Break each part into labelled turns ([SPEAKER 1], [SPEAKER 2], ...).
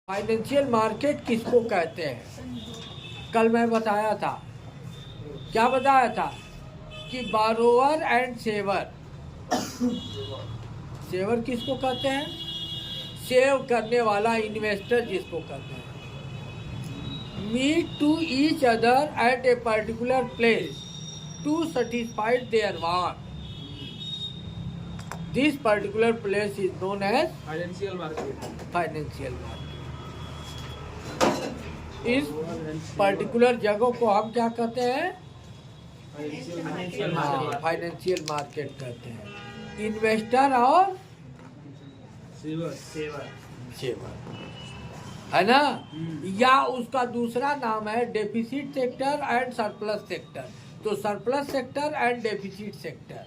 [SPEAKER 1] Financial market किसको कहते हैं? कल मैं बताया था, क्या बताया था कि बारोवर एंड सेवर। सेवर किसको कहते हैं? सेव करने वाला, इन्वेस्टर जिसको कहते हैं। Meet to each other at a particular place to satisfy their want. This particular place is known as
[SPEAKER 2] financial market.
[SPEAKER 1] Financial market. इस पर्टिकुलर जगह को हम क्या कहते हैं? फाइनेंशियल मार्केट कहते हैं। इन्वेस्टर और
[SPEAKER 2] सेवर
[SPEAKER 1] है ना, या उसका दूसरा नाम है deficit sector and surplus sector. तो surplus sector and deficit sector.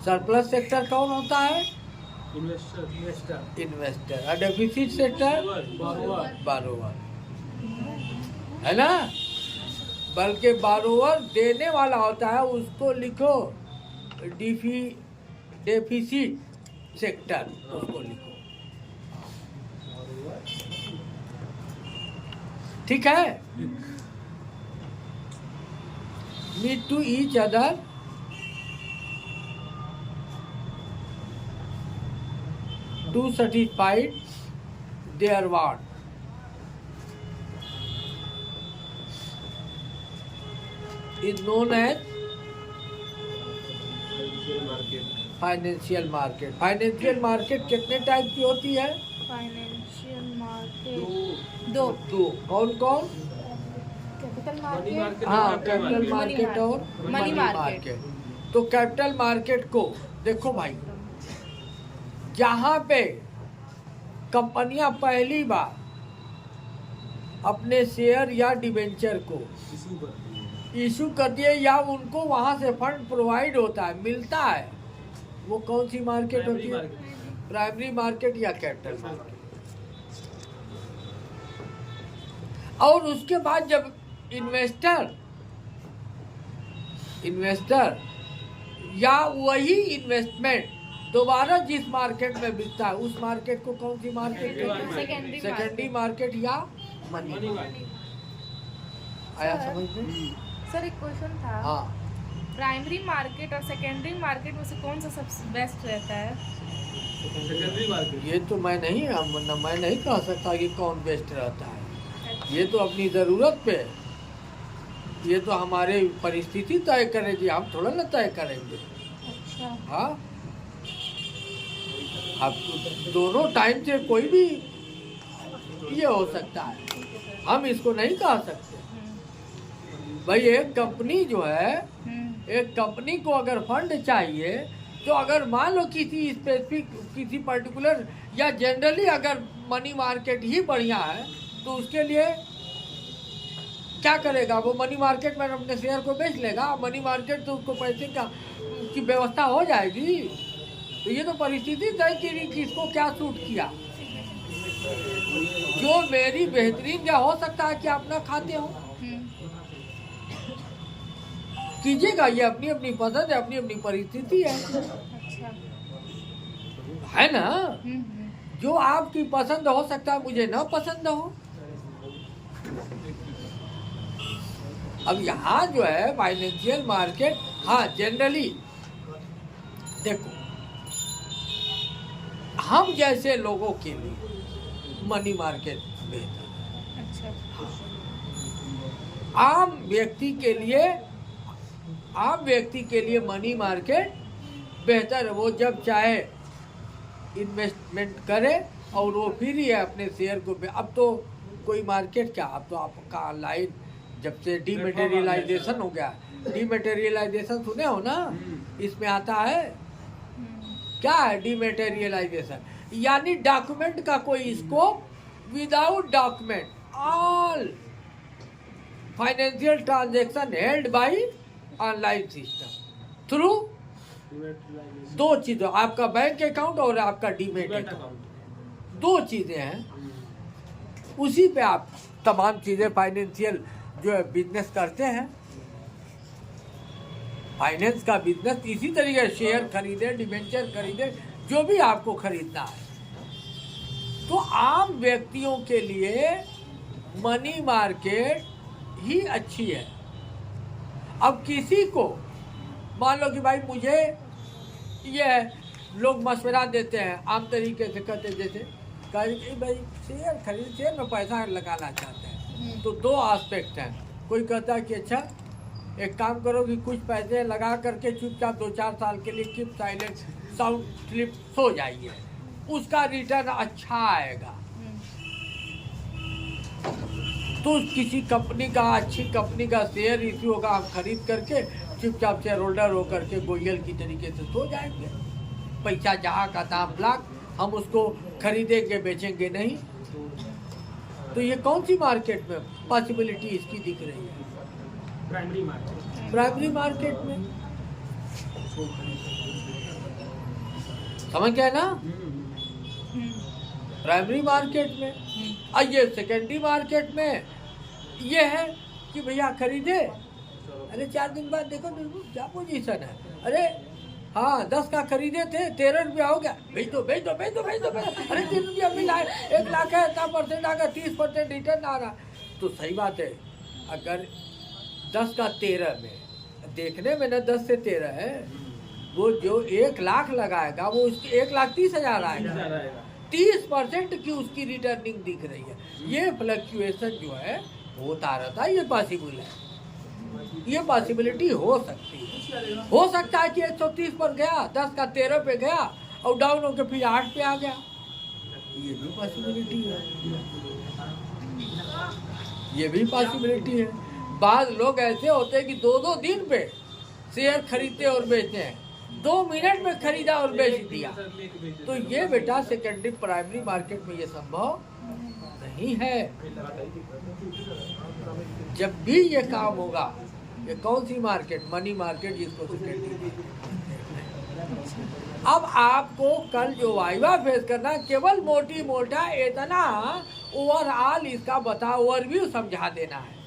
[SPEAKER 1] Surplus sector कौन होता है? इन्वेस्टर। और डेफिसिट सेक्टर बारोवर, है ना। बल्कि बारोवर देने वाला होता है, उसको लिखो डेफिसिट सेक्टर, उसको लिखो। ठीक है। Meet to each other to satisfy their want. Is known as financial market. Financial market कितने टाइप की होती है?
[SPEAKER 3] फाइनेंशियल मार्केट दो।
[SPEAKER 1] कौन कौन?
[SPEAKER 3] कैपिटल मार्केट,
[SPEAKER 1] हाँ, कैपिटल मार्केट और
[SPEAKER 3] मनी मार्केट।
[SPEAKER 1] तो कैपिटल मार्केट को देखो भाई, जहाँ पे कंपनियां पहली बार अपने शेयर या डिवेंचर को इशू करती है या उनको वहां से फंड प्रोवाइड होता है, मिलता है, वो कौन सी मार्केट होती है? प्राइमरी मार्केट या कैपिटल मार्केट। और उसके बाद जब इन्वेस्टर या वही इन्वेस्टमेंट दोबारा जिस मार्केट में बिकता है, उस मार्केट को कौन सी मार्केट कहते हैं? सेकेंडरी मार्केट या मनी मार्केट। आया समझ में?
[SPEAKER 3] सर एक क्वेश्चन था।
[SPEAKER 1] हाँ,
[SPEAKER 3] प्राइमरी मार्केट और सेकेंडरी मार्केट में से कौन सा सबसे बेस्ट रहता है?
[SPEAKER 2] Secondary market.
[SPEAKER 1] ये तो मैं नहीं कह सकता कि कौन बेस्ट रहता है। ये तो अपनी ज़रूरत पे, ये तो हमारे परिस्थिति तय करेगी, हम थोड़ा ना तय करेंगे।
[SPEAKER 3] अच्छा।
[SPEAKER 1] हाँ, अब दोनों टाइम से कोई भी ये हो सकता है, हम इसको नहीं कह सकते। भाई एक कंपनी जो है, एक कंपनी को अगर फंड चाहिए, तो अगर मान लो किसी स्पेसिफिक, किसी पर्टिकुलर या जनरली अगर मनी मार्केट ही बढ़िया है, तो उसके लिए क्या करेगा? वो मनी मार्केट में अपने शेयर को बेच लेगा। मनी मार्केट तो उसको पैसे की व्यवस्था हो जाएगी। तो ये तो परिस्थिति तय की किसको क्या सूट किया। जो मेरी बेहतरीन क्या हो सकता है कि आप ना खाते हो, कीजिएगा। ये अपनी अपनी पसंद है, अपनी अपनी परिस्थिति है।
[SPEAKER 3] अच्छा।
[SPEAKER 1] है ना। जो आपकी पसंद हो सकता है मुझे ना पसंद हो। अब यहाँ जो है फाइनेंशियल मार्केट, हाँ जनरली देखो, हम जैसे लोगों के लिए मनी मार्केट बेहतर है।
[SPEAKER 3] अच्छा।
[SPEAKER 1] आम व्यक्ति के लिए मनी मार्केट बेहतर है। वो जब चाहे इन्वेस्टमेंट करे और वो फ्री है अपने शेयर को। अब तो कोई मार्केट क्या, अब तो आपका ऑनलाइन जब से डीमेटेरियलाइजेशन हो गया, डीमेटेरियलाइजेशन सुने हो ना, इसमें आता है क्या है डीमेटेरियलाइजेशन? यानी डॉक्यूमेंट का कोई scope, without document all financial transaction held by online system through दो चीजें, आपका बैंक अकाउंट और आपका डीमेट अकाउंट, दो चीजें हैं। उसी पे आप तमाम चीजें फाइनेंशियल जो है बिजनेस करते हैं। फाइनेंस का बिजनेस इसी तरीके शेयर खरीदे, डिवेंचर खरीदे, जो भी आपको खरीदना है। तो आम व्यक्तियों के लिए मनी मार्केट ही अच्छी है। अब किसी को मान लो कि भाई मुझे ये लोग मशवरा देते हैं आम तरीके से, कहते जैसे कहीं भाई शेयर खरीद, शेयर में पैसा लगाना चाहते हैं तो दो एस्पेक्ट हैं। कोई कहता है कि अच्छा एक काम करो कि कुछ पैसे लगा करके चुपचाप 2-4 साल के लिए कीप साइलेंट, साउंड स्लिप सो जाइए, उसका रिटर्न अच्छा आएगा। तो किसी कंपनी का, अच्छी कंपनी का शेयर इश्यू होगा, हम खरीद करके चुपचाप शेयर होल्डर होकर के गोयल की तरीके से सो जाएंगे। पैसा जहाँ का दाम लाख, हम उसको खरीदेंगे बेचेंगे नहीं। तो ये कौन सी मार्केट में पॉसिबिलिटी इसकी दिख रही है?
[SPEAKER 2] Primary market.
[SPEAKER 1] प्राइमरी मार्केट में समझ गए ना? प्राइमरी मार्केट में। आइए सेकेंडरी मार्केट में ये है कि भैया खरीदे, अरे 4 दिन बाद देखो क्या पोजीशन है, अरे हाँ 10 का खरीदे थे 13 रुपया हो गया, भेज दो भेज दो भेज दो भेज दो, अरे 3 रुपया मिला है, 1 लाख है, इतना % आ गया, 30% रिटर्न आ रहा। तो सही बात है, अगर 10 का 13 में, देखने में ना 10 से 13 है, वो जो 1 लाख लगाएगा वो उसकी 1,30,000 आएगा। 30% की उसकी रिटर्निंग दिख रही है। ये फ्लक्चुएशन जो है होता रहता है, ये पॉसिबल है, ये पॉसिबिलिटी हो सकती है। हो सकता है कि 130 पर गया, 10 का 13 पे गया और डाउन होकर फिर 8 पे आ गया, ये भी पॉसिबिलिटी है, ये भी पॉसिबिलिटी है। बाद लोग ऐसे होते हैं कि 2-2 दिन पे शेयर खरीदते और बेचते हैं, 2 मिनट में खरीदा और बेच दिया। तो ये बेटा सेकेंडरी प्राइमरी मार्केट में ये संभव नहीं है। जब भी ये काम होगा, ये कौन सी मार्केट? मनी मार्केट, जिसको सेकेंडरी। अब आपको कल जो वाइवा फेस करना, केवल मोटी मोटा इतना ओवरऑल इसका ओवरव्यू समझा देना है।